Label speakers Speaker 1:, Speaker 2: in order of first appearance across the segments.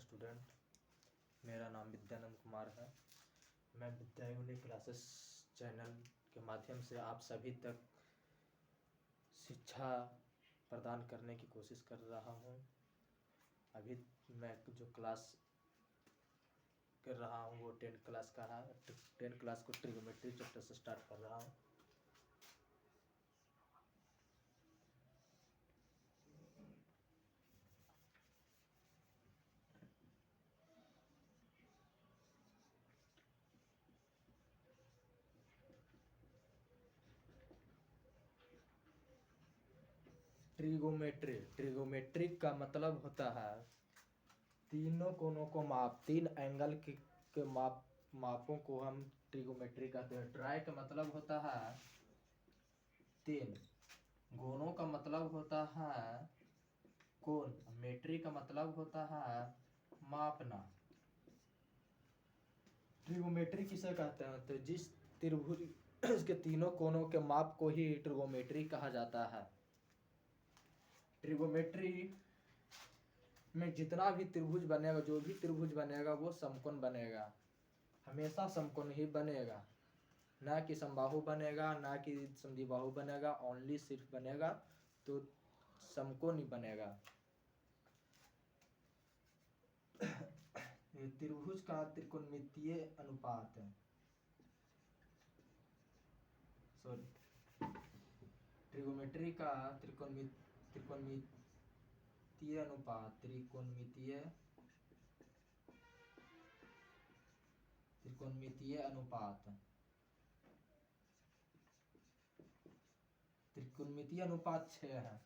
Speaker 1: Student. मेरा नाम विद्यानंद कुमार है। मैं विद्यायुनि क्लासेस चैनल के माध्यम से आप सभी तक शिक्षा प्रदान करने की कोशिश कर रहा हूँ। अभी मैं जो क्लास कर रहा हूँ वो 10th क्लास का है। 10th क्लास को ट्रिग्नोमेट्री चैप्टर से स्टार्ट कर रहा हूँ। ट्रिगोमेट्री का मतलब होता है तीनों कोनों को माप, 3 एंगल के मापों को हम ट्रिगोमेट्री कहते हैं। ट्राई का मतलब होता है 3, गोनों का मतलब होता है कोण, मेट्री का मतलब होता है मापना। ट्रिगोमेट्री किसे कहते हैं? तो जिस त्रिभुज के तीनों कोनों के माप को ही ट्रिगोमेट्री कहा जाता है। ट्रिगोमेट्री में जितना भी त्रिभुज बनेगा, जो भी त्रिभुज बनेगा वो समकोण बनेगा, हमेशा समकोण ही बनेगा, ना कि समबाहु बनेगा, ना कि समद्विबाहु बनेगा। ओनली सिर्फ बनेगा तो समकोण ही बनेगा। त्रिभुज का त्रिकोणमितीय अनुपात है, ट्रिगोमेट्री का त्रिकोणमितीय अनुपात, त्रिकोणमितीय अनुपात 6 है।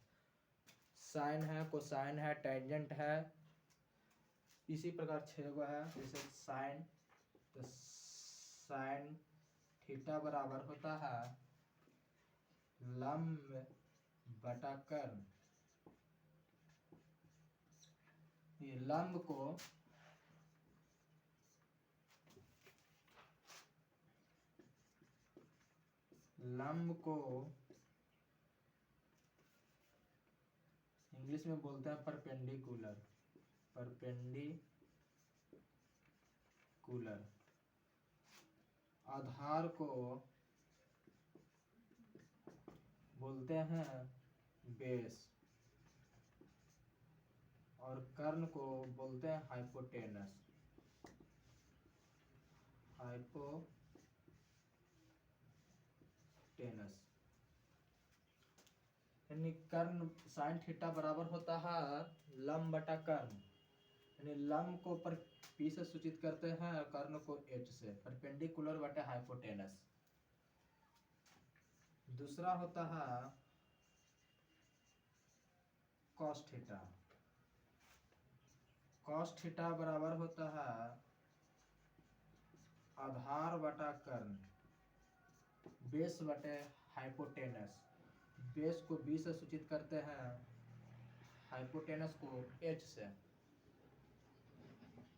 Speaker 1: साइन है, कोसाइन है, टेंजेंट है, इसी प्रकार 6 गो है। जैसे साइन, तो साइन थीटा बराबर होता है लंब बटा कर्ण। ये लंब को इंग्लिश में बोलते हैं परपेंडिकुलर। आधार को बोलते हैं बेस और कर्ण को बोलते हैं हाइपोटेनस। यानी कर्ण साइन थीटा बराबर होता है लंब बटा कर्ण। यानी लंब को पर पी से सूचित करते हैं, कर्ण को एच से। परपेंडिकुलर बटा हाइपोटेनस। दूसरा होता है कॉस थीटा। कॉस थीटा बराबर होता है आधार बटा कर्ण, बेस बटे हाइपोटेनस। बेस को बी से सूचित करते हैं, हाइपोटेनस को एच से।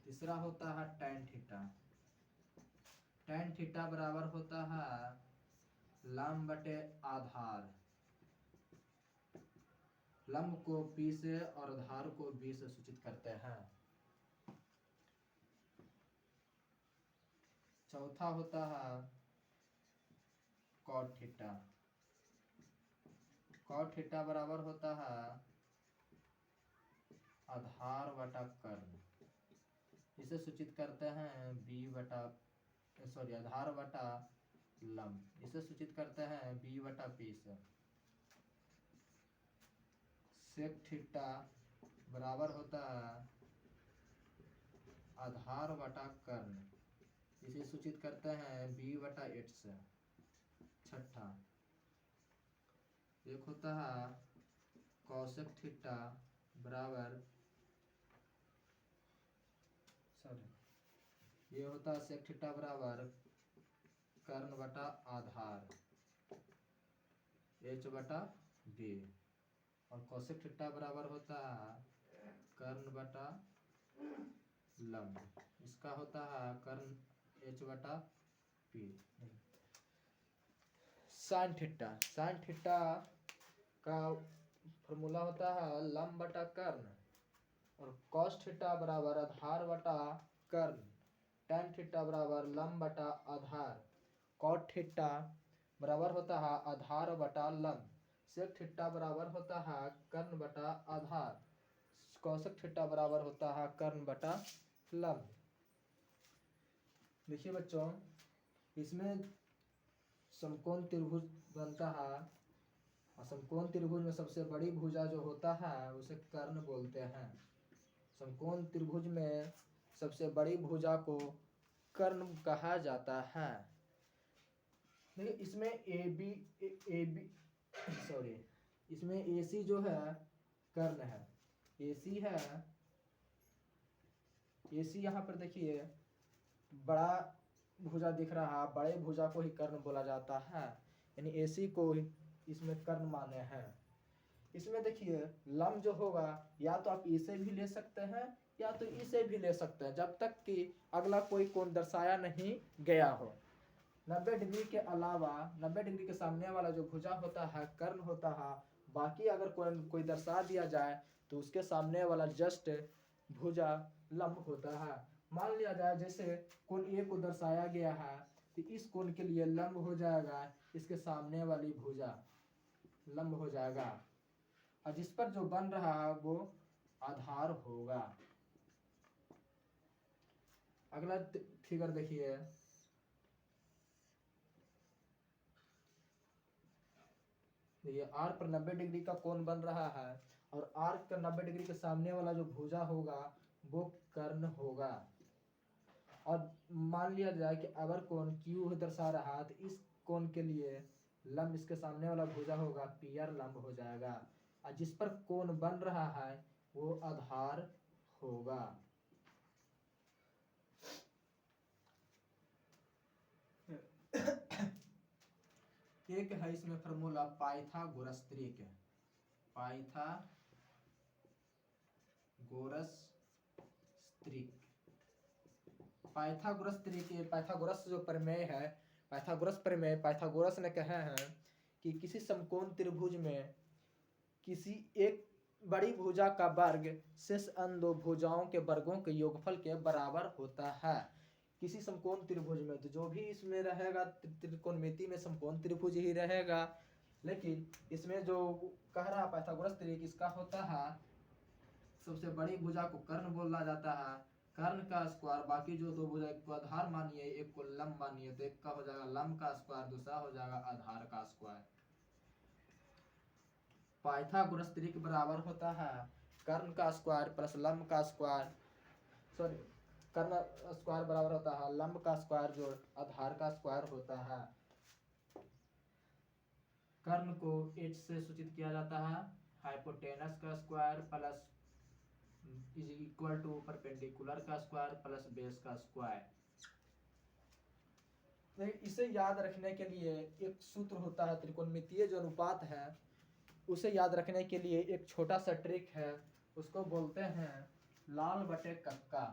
Speaker 1: तीसरा होता है टैन थीटा। टैन थीटा बराबर होता है लंब बटे आधार। लंब को पी से और आधार को बी से सूचित करते हैं। चौथा होता है कॉट थीटा। कॉट थीटा बराबर होता है आधार बटा कर्ण। इसे सूचित करते हैं आधार बटा लंब। इसे सूचित करते हैं बी बटा पी से। सेक थीटा बराबर होता है आधार बटा कर्ण। इसे सूचित करते हैं बी बटा एच से। छठा एक होता है कॉसेक थीटा बराबर, ये होता है सेक थीटा बराबर कर्ण बटा आधार एच बटा बी, और कॉसेक थीटा बराबर होता है कर्ण बटा लंब। इसका होता है कर्ण एच बटा पी। साइन थीटा का फॉर्मूला होता है लंब बटा कर्ण। और कॉस थीटा बराबर आधार बटा कर्ण, टेन थीटा बराबर लंब बटा आधार, कॉट थीटा बराबर होता है आधार बटा लंब, सेक थीटा बराबर होता है कर्ण बटा आधार, कौशिक थीटा बराबर होता है कर्ण बटा लंब। देखिए बच्चों, इसमें समकोण त्रिभुज बनता है और समकोण त्रिभुज में सबसे बड़ी भुजा जो होता है उसे कर्ण बोलते हैं। समकोण त्रिभुज में सबसे बड़ी भुजा को कर्ण कहा जाता है। देखिए इसमें ए बी सॉरी, इसमें ए सी जो है कर्ण है, ए सी है, ए सी यहाँ पर देखिए बड़ा भुजा दिख रहा है, बड़े भुजा को ही कर्ण बोला जाता है, यानी ए सी को ही इसमें कर्ण माने हैं। इसमें देखिए लंब जो होगा या तो आप इसे भी ले सकते हैं या तो इसे भी ले सकते हैं, जब तक कि अगला कोई कोण दर्शाया नहीं गया हो। 90 डिग्री के अलावा 90 डिग्री के सामने वाला जो भुजा होता है कर्ण होता है, बाकी अगर कोई दर्शा दिया जाए तो उसके सामने वाला जस्ट भुजा लंब होता है। मान लिया जाए जैसे कोण ए को दर्शाया गया है तो इस कोण के लिए लंब हो जाएगा इसके सामने वाली भुजा, लंब हो जाएगा, और जिस पर जो बन रहा है वो आधार होगा। अगला फिगर देखिए, देखिए आर पर 90 डिग्री का कोण बन रहा है और आर का 90 डिग्री के सामने वाला जो भुजा होगा वो कर्ण होगा। और मान लिया जाए कि अगर कोण क्यू दर्शा रहा है तो इस कोण के लिए लंब इसके सामने वाला भुजा होगा पी आर लंब हो जाएगा, और जिस पर कोण बन रहा है वो आधार होगा। एक है इसमें फार्मूला पाइथागोरस त्रिक, पाइथागोरस त्रिक, पाइथागोरस त्रिक, पाइथागोरस जो प्रमेय है, पाइथागोरस प्रमेय, पाइथागोरस ने कहे हैं कि किसी समकोण त्रिभुज में किसी एक बड़ी भुजा का वर्ग शेष अन्य दो भुजाओं के वर्गों के योगफल के बराबर होता है। किसी समकोण त्रिभुज में तो जो भी इसमें रहेगा त्रिकोणमिति में समकोण त्रिभुज ही रहेगा, लेकिन इसमें जो कह रहा पाइथागोरस त्रिक इसका होता है सबसे बड़ी भुजा को कर्ण बोला जाता है, कर्ण का स्क्वायर, बाकी जो दो भुजा, एक को आधार मानिए एक को लंब मानिए, तो एक का हो जाएगा लंब का स्क्वायर, दूसरा हो जाएगा आधार का स्क्वायर। पाइथागोरस त्रिक बराबर होता है कर्ण का स्क्वायर प्लस लंब का स्क्वायर, सॉरी कर्ण स्क्वायर बराबर होता है लंब का स्क्वायर जो आधार का स्क्वायर होता है। कर्ण को h से सूचित किया जाता है, हाइपोटेनस का square plus is equal to perpendicular का स्क्वायर प्लस बेस का स्क्वायर। इसे याद रखने के लिए एक सूत्र होता है, त्रिकोणमितीय जो अनुपात है उसे याद रखने के लिए एक छोटा सा ट्रिक है, उसको बोलते हैं लाल बटे कक्का,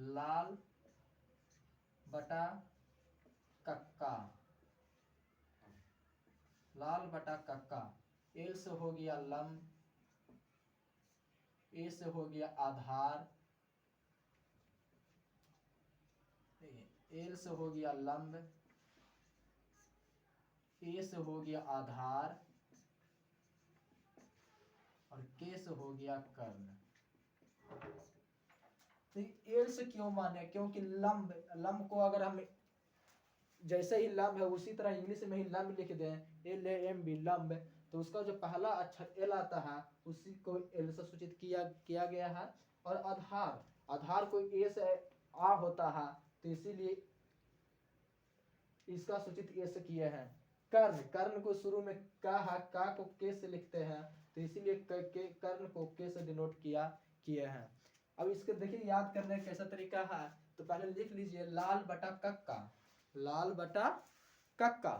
Speaker 1: लाल बटा कक्का, लाल बटा कक्का। एल से हो गया लंब, ए से हो गया आधार, एल से हो गया लंब, ए से हो गया आधार और के से हो गया कर्ण। तो एल से क्यों माने, क्योंकि लंब, लंब को अगर हम जैसे ही लंब है उसी तरह इंग्लिश में ही लंब लिख दें एल ए एम बी लंब, तो उसका जो पहला अक्षर एल आता है उसी को एल से सूचित किया गया है। और आधार, आधार को ए से आ होता है तो इसीलिए इसका सूचित ए से किए हैं। कर्ण, कर्ण को शुरू में का है, का को के से लिखते हैं तो इसीलिए कर्ण को के से डिनोट किए हैं। अब इसके देखिए याद करने का कैसा तरीका है, तो पहले लिख लीजिए लाल बटा कक्का, लाल बटा कक्का,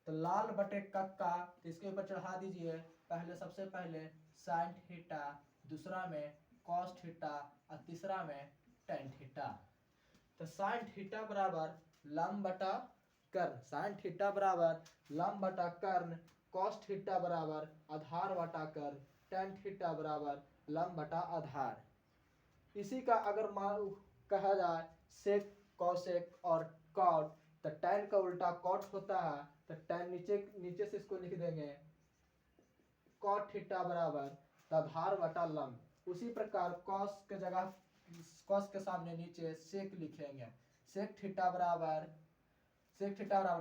Speaker 1: तो लाल बटे कक्का तो इसके ऊपर चढ़ा दीजिए पहले, सबसे पहले साइन थीटा, दूसरा में कॉस थीटा और तीसरा में टेन थीटा। तो साइन थीटा बराबर लंब बटा कर्ण, साइन थीटा बराबर लंब बटा कर्ण, कॉस थीटा बराबर आधार बटा कर्ण, tan थीटा बराबर लंब बटा आधार। इसी का अगर मान कहा जाए सेक कॉसेक और कॉट, तो tan का उल्टा कॉट होता है, तो tan नीचे नीचे से इसको लिख देंगे कॉट थीटा बराबर आधार बटा लंब। उसी प्रकार कॉस के जगह कॉस के सामने नीचे सेक लिखेंगे, सेक थीटा बराबर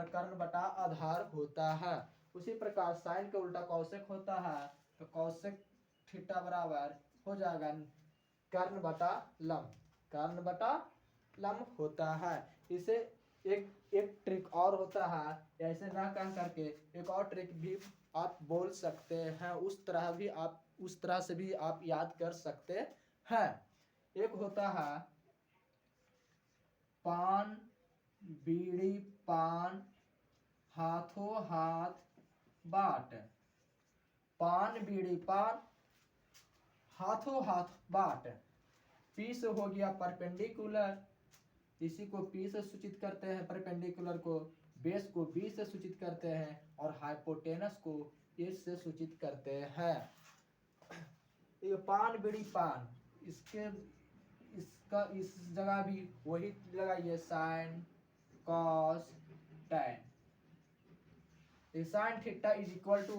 Speaker 1: कर्ण बटा आधार होता है। उसी प्रकार साइन के उल्टा कौशिक होता है, तो कौशिक थीटा बराबर हो जाएगा कर्ण बटा लंब होता है। इसे एक ट्रिक और होता है, ऐसे ना कह करके एक और ट्रिक भी आप बोल सकते हैं, उस तरह से भी आप याद कर सकते हैं। एक होता है पान बीड़ी पान हाथों हाथ बाट। पान बीड़ी पान हाथों हाथ बाट। पी से हो गया परपेंडिकुलर, इसी को पी से सूचित करते हैं परपेंडिकुलर को, बेस को बी से सूचित करते हैं और हाइपोटेनस को एच से सूचित करते हैं। ये पान बीड़ी पान, इसका इस जगह भी वही लगाइए sine cos tan. Sine theta is equal to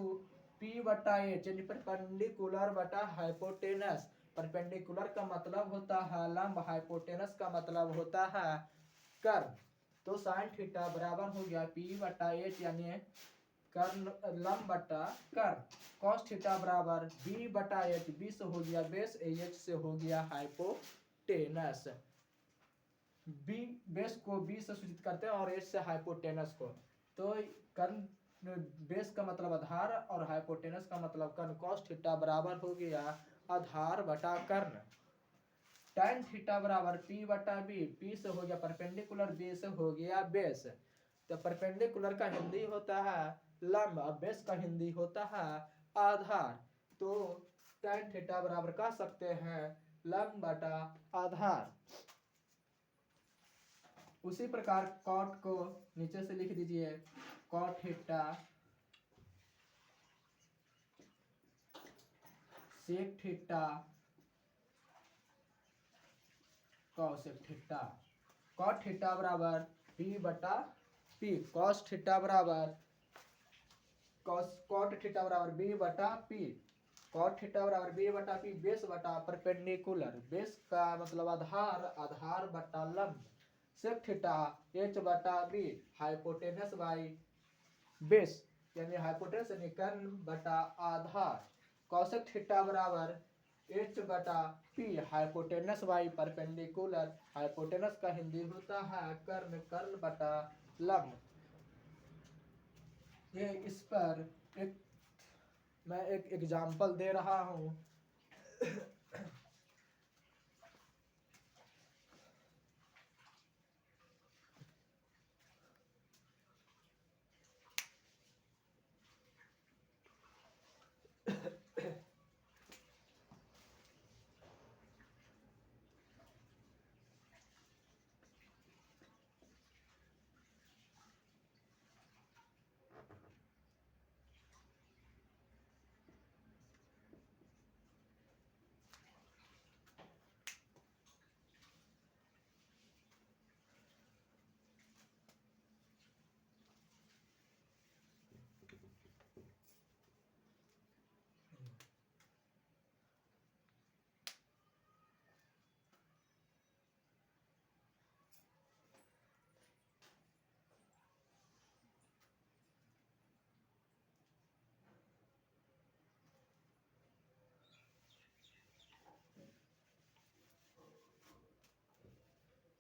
Speaker 1: P बटा एच यानी परपेंडिकुलर बटा हाइपोटेनस। परपेंडिकुलर का मतलब होता है लंब, हाइपोटेनस का मतलब होता है कर्व। तो साइन थीटा बराबर हो गया पी बटा एच यानी कर्ण लंब बटा कर्व। कॉस थीटा बराबर बी बटा एच, बी से हो गया बेस, एच से हो गया हाइपोटेनस। बी बेस को बी से सूचित करते हैं और एच से हाइपोटेनस को। तो कर्ण बेस का मतलब आधार और हाइपोटेनस का मतलब कर्ण। कॉस थीटा बराबर हो गया आधार बटा कर्ण। tan थीटा बराबर पी बटा बी, पी से हो गया परपेंडिकुलर, बी से हो गया बेस। तो परपेंडिकुलर का हिंदी होता है लंब और बेस का हिंदी होता है आधार। तो tan थीटा बराबर कह सकते हैं लंब बटा आधार। उसी प्रकार कॉट को नीचे से लिख दीजिए cot theta sec theta cosec theta. Cot theta बराबर पी बटा पी, कॉस थीटा बराबर कॉट थीटा बराबर बी बटा पी, कॉट थीटा बराबर बी बटा पी, बेस बटा परपेंडिकुलर, बेस का मतलब आधार, आधार बटा लंब, सेक थीटा एच बटा बी, हाइपोटेनस बाई बेस यानी हाइपोटेनस यानी कर्ण बटा आधार। कॉसेक थीटा बराबर एच बटा P, hypotenuse by perpendicular, hypotenuse का हिंदी होता है कर्ण, कर्ण बटा लंब। ये इस पर मैं एक एग्जाम्पल दे रहा हूँ।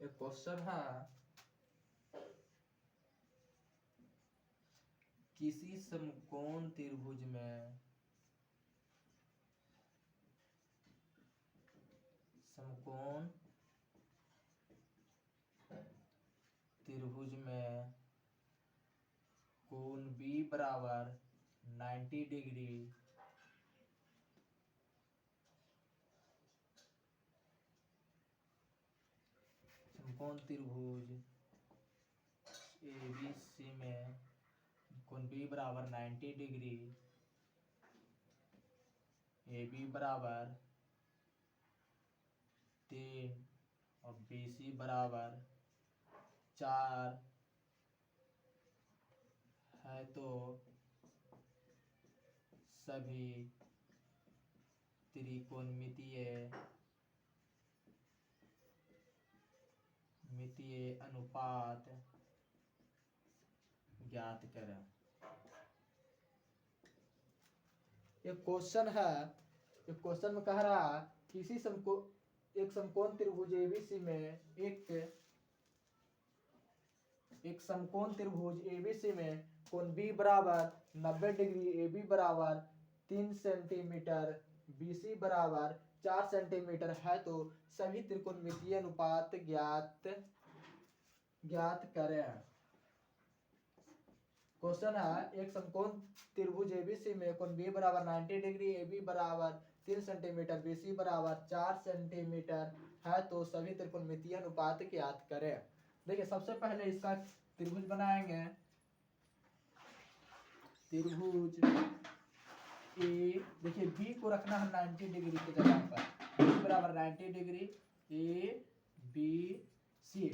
Speaker 1: एक क्वेश्चन है, किसी समकोण त्रिभुज में कोण B बराबर 90 डिग्री समकोण त्रिभुज ABC में कोण B बराबर 90 डिग्री ए बी बराबर 3 और बी सी बराबर 4 है तो सभी त्रिकोणमितीय अनुपात ज्ञात करें। एक क्वेश्चन है, एक क्वेश्चन में कह रहा है किसी एक समकोण त्रिभुज एबीसी में एक समकोण त्रिभुज एबीसी में कोण बी बराबर 90 डिग्री, ए बी बराबर 3 सेंटीमीटर, बी सी बराबर 4 सेंटीमीटर है तो सभी त्रिकोणमितीय अनुपात ज्ञात करें। क्वेश्चन है एक समकोण त्रिभुज एबीसी में कोण बी बराबर 90 डिग्री, ए बी बराबर 3 सेंटीमीटर, बी सी बराबर 4 सेंटीमीटर है तो सभी त्रिकोणमितीय अनुपात ज्ञात करें। देखिए सबसे पहले इसका त्रिभुज बनाएंगे। त्रिभुज ए, देखिए बी को रखना है 90 डिग्री की जगह पर, बी बराबर 90 डिग्री, ए बी सी,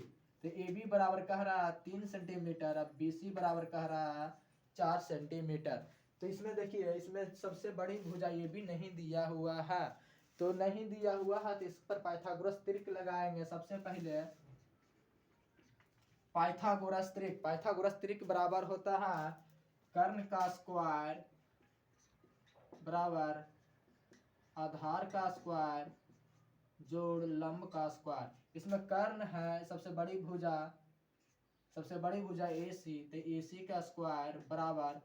Speaker 1: तो ए बी बराबर कह रहा है 3 सेंटीमीटर, अब बी सी बराबर कह रहा है 4 सेंटीमीटर। तो इसमें देखिए इसमें सबसे बड़ी भुजा ये भी नहीं दिया हुआ है, तो नहीं दिया हुआ है तो इस पर पाइथागोरस त्रिक लगाएंगे। सबसे पहले पाइथागोरस त्रिक बराबर होता है कर्ण का स्क्वायर बराबर आधार का स्क्वायर जोड़ लंब का स्क्वायर। इसमें कर्ण है सबसे बड़ी भुजा ए सी, तो ए सी का स्क्वायर बराबर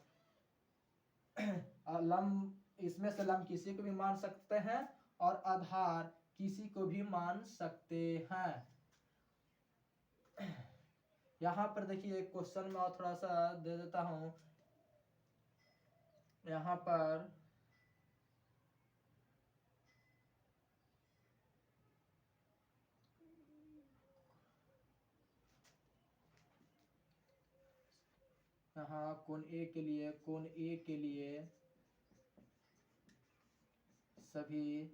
Speaker 1: लंब, इसमें से लंब किसी को भी मान सकते हैं और आधार किसी को भी मान सकते हैं। यहाँ पर देखिए क्वेश्चन में और थोड़ा सा दे देता हूं। यहाँ पर कोण ए के लिए सभी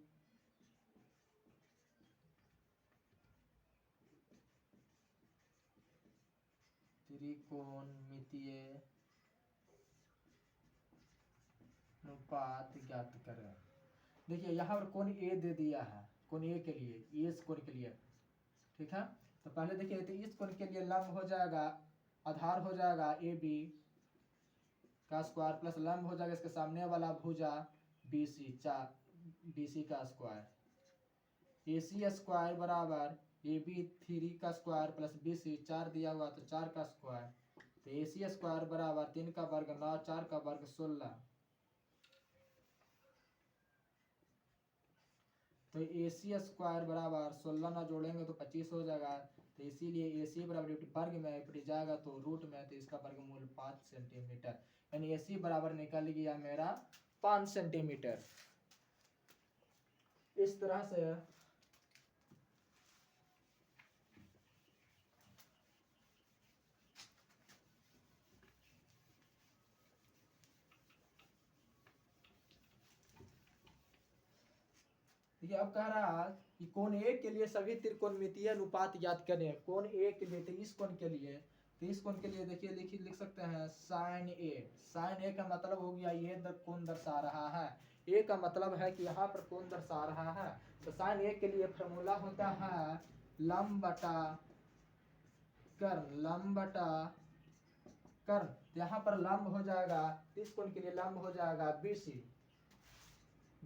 Speaker 1: त्रिकोणमितीय अनुपात ज्ञात करें। देखिए यहाँ पर कोण ए दे दिया है, कोण ए के लिए, इस कोण के लिए, ठीक है। तो पहले देखिए तो इस कोण के लिए लंब हो जाएगा, आधार हो जाएगा ए बी का स्क्वायर प्लस लंब हो जाएगा इसके सामने वाला भुजा बी सी, बी सी का स्क्वायर, ए सी स्क्वायर बराबर ए बी 3 का स्क्वायर प्लस बी सी 4 दिया हुआ तो 4 का स्क्वायर, तो ए सी स्क्वायर बराबर 3 का वर्ग 9, 4 का वर्ग 16, तो ए सी स्क्वायर बराबर 16 ना जोड़ेंगे तो 25 हो जाएगा, तो इसीलिए ए सी बराबर वर्ग में पड़ जाएगा तो रूट में, तो इसका वर्गमूल 5 सेंटीमीटर, यानी ए सी बराबर निकल गया मेरा 5 सेंटीमीटर। इस तरह से देखिए अब कह रहा है कि कोण ए के लिए सभी त्रिकोणमितीय अनुपात ज्ञात करें। कोण ए के लिए, तो इस कोण के लिए, देखिए लिख सकते हैं साइन ए का मतलब हो गया ये कोण दर्शा रहा है, ए का मतलब है कि यहाँ पर कोण दर्शा रहा है, तो साइन ए के लिए फॉर्मूला होता है लंब बटा कर्ण, यहाँ पर लंब हो जाएगा, इस कोण के लिए लंब हो जाएगा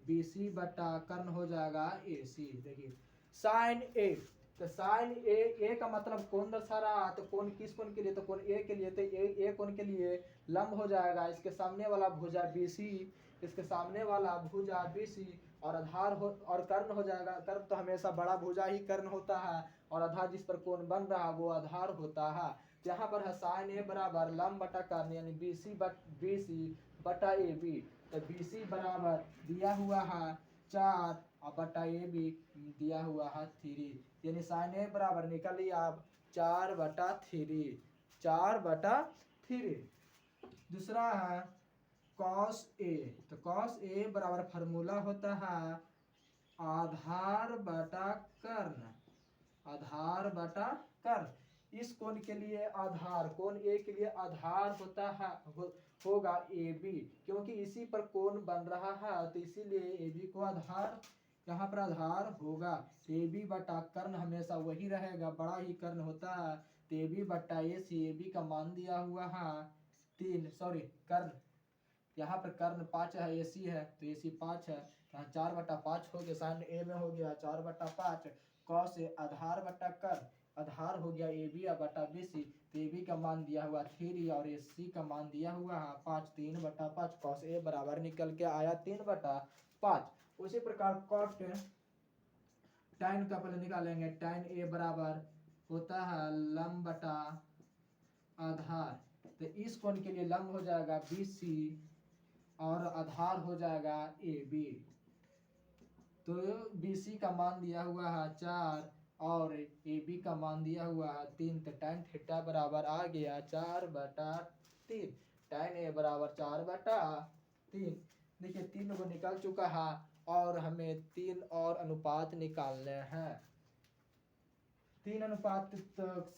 Speaker 1: बी सी बटा कर्ण हो जाएगा ए सी। देखिए साइन ए, तो साइन ए का मतलब कोण दर्शा रहा है, तो कोण किस कोण के लिए, तो कोण ए के लिए, तो ए कोण के लिए लंब हो जाएगा इसके सामने वाला भुजा बी सी, इसके सामने वाला भुजा बी सी, और आधार हो और कर्ण हो जाएगा। कर्ण तो हमेशा बड़ा भुजा ही कर्ण होता है और आधार जिस पर कोण बन रहा है वो आधार होता है। यहाँ पर है साइन ए बराबर लंब बटा कर्ण, यानी बी सी बटा ए बी, तो बी सी बराबर दिया हुआ है 4 और बटा ए बी दिया हुआ है 3, यानी साइन ए बराबर निकल लिया अब 4/3। दूसरा है कॉस ए, तो कॉस ए बराबर फार्मूला होता है आधार बटा कर्ण, आधार बटा कर्ण। इस कोण के लिए आधार, कोण ए के लिए आधार होता है होगा ए बी, क्योंकि इसी पर कोण बन रहा है तो इसीलिए ए बी को आधार, यहाँ पर आधार होगा। ए बी बटा कर्ण हमेशा वही रहेगा, बड़ा ही कर्ण होता है। तो ए बी बटा ए सी, ए बी का मान दिया हुआ है 3, सॉरी कर्ण, यहाँ पर कर्ण 5 है, ए सी है तो ए सी 5 है, यहाँ 4/5 हो गया, साइन ए में हो गया 4/5, कॉस ए आधार बटा कर्ण, आधार हो गया ए बी बटा बी सी, तो ए बी का मान दिया हुआ 3 और ए सी का मान दिया हुआ है 5, 3/5, कॉस ए बराबर निकल के आया 3/5। उसी प्रकार कॉट tan का पहले निकालेंगे, tan ए बराबर होता है लंब बटा आधार, तो इस कोण के लिए लंब हो जाएगा बी सी और आधार हो जाएगा ए बी, तो बी सी का मान दिया हुआ है 4 और ए बी का मान दिया हुआ है 3, तो tan थीटा बराबर आ गया 4/3, tan ए बराबर 4/3। देखिए 3 को निकल चुका है और हमें 3 और अनुपात निकालने हैं। 3 अनुपात तक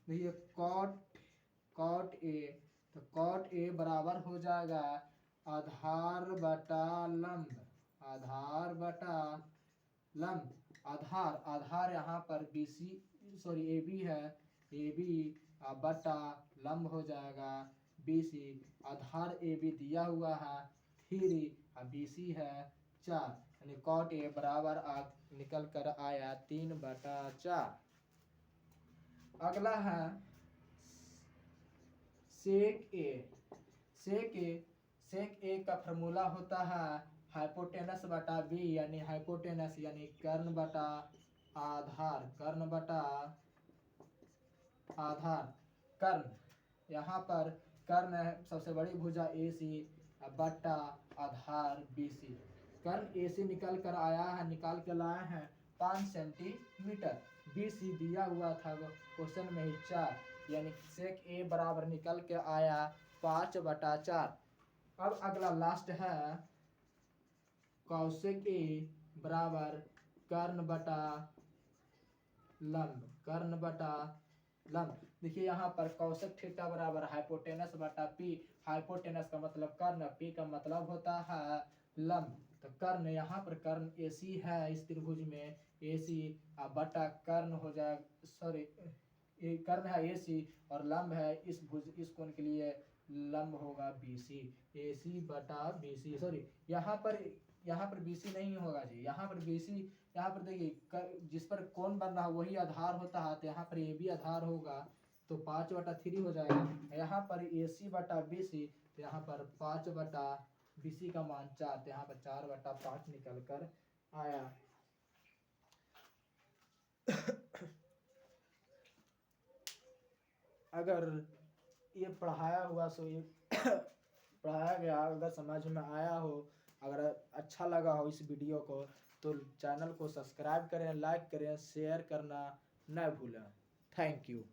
Speaker 1: देखिए कॉट ए, तो कॉट ए बराबर हो जाएगा आधार बटा लंब, आधार बटा लंब, आधार यहाँ पर B C sorry A B है, ए बी बटा लंब हो जाएगा B C, Aadhaar A B दिया हुआ है 3 और बी सी है 4, यानी कॉट ए बराबर निकल कर आया 3/4। अगला है सेक ए, सेक ए का फार्मूला होता है हाइपोटेनस बटा बी, यानी हाइपोटेनस यानी कर्ण बटा आधार, कर्ण बटा आधार, कर्ण यहाँ पर कर्ण है सबसे बड़ी भुजा ए सी बटा आधार बी सी, कर्ण ए सी निकल कर आया है, निकाल के लाया है 5 सेंटीमीटर, बी सी दिया हुआ था क्वेश्चन में ही 4, यानी सेक ए बराबर निकल के आया 5/4। अब अगला लास्ट है कौशिक ए बराबर कर्ण बटा लंब, कर्ण बटा लंब। देखिए यहाँ पर कौशिक थीटा बराबर हाइपोटेनस बटा पी, हाइपोटेनस का मतलब कर्ण, पी का मतलब होता है लंब, तो कर्ण यहाँ पर कर्ण ए सी है इस त्रिभुज में, ए सी बटा कर्ण हो जाए, सॉरी कर्ण है ए सी और लंब है इस भुज, इस कोण के लिए लंब होगा बी सी, ए सी बटा बी सी, सॉरी यहाँ पर बी सी नहीं होगा जी, यहाँ पर बी सी, यहाँ पर देखिए जिस पर कोण बन रहा है वही आधार होता है, तो यहाँ पर ए बी आधार होगा तो 5/3 हो जाएगा, यहाँ पर ए सी बटा बी सी, तो यहाँ पर 5/BC का मान 4, तो यहाँ पर 4/5 निकल कर आया। अगर ये पढ़ाया हुआ सो ये पढ़ाया गया अगर समझ में आया हो, अगर अच्छा लगा हो इस वीडियो को तो चैनल को सब्सक्राइब करें, लाइक करें, शेयर करना न भूलें। Thank you.